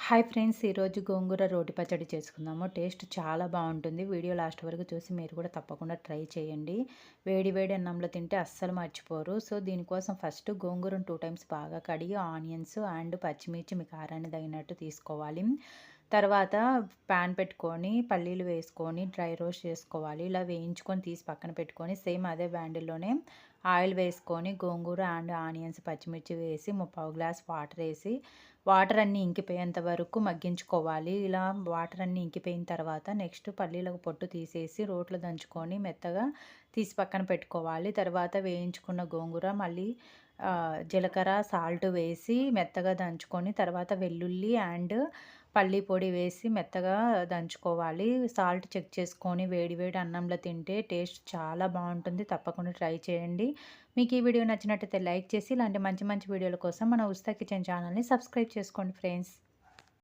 Hi friends, ఈరోజు గోంగూర రోటి పచ్చడి చేసుకుందాము. టేస్ట్ చాలా బాగుంటుంది. వీడియో లాస్ట్ వరకు చూసి మీరు కూడా తప్పకుండా ట్రై చేయండి. వేడి వేడి అన్నంలో తింటే అస్సలు మర్చిపోరు. సో దీనికోసం ఫస్ట్ గోంగూరను 2 టైమ్స్ బాగా కడిగి ఆనియన్స్ అండ్ పచ్చిమిర్చి మీ కారాన్ని తగినట్టు తీసుకోవాలి. తర్వాత ప్యాన్ పెట్టుకొని పల్లీలు వేసుకొని డ్రై రోస్ట్ చేసుకోవాలి. ఇలా వేయించుకొని తీసి పక్కన పెట్టుకొని సేమ్ అదే బాండిల్లోనే ఆయిల్ వేసుకొని గోంగూర అండ్ ఆనియన్స్ పచ్చిమిర్చి వేసి 3/4 గ్లాస్ వాటర్ వేసి వాటర్ అన్నీ ఇంకిపోయేంత వరకు మగ్గించుకోవాలి. ఇలా వాటర్ అన్నీ ఇంకిపోయిన తర్వాత నెక్స్ట్ పల్లీలకు పొట్టు తీసేసి రోట్లో దంచుకొని మెత్తగా తీసి పక్కన పెట్టుకోవాలి. తర్వాత వేయించుకున్న గోంగూర మళ్ళీ జీలకర్ర సాల్ట్ వేసి మెత్తగా దంచుకొని తర్వాత వెల్లుల్లి అండ్ పల్లి పొడి వేసి మెత్తగా దంచుకోవాలి. సాల్ట్ చెక్ చేసుకొని వేడి వేడి అన్నంలో తింటే టేస్ట్ చాలా బాగుంటుంది. తప్పకుండా ట్రై చేయండి. మీకు ఈ వీడియో నచ్చినట్టయితే లైక్ చేసి ఇలాంటి మంచి మంచి వీడియోల కోసం మన ఉస్తా కిచెన్ ఛానల్ని సబ్స్క్రైబ్ చేసుకోండి ఫ్రెండ్స్.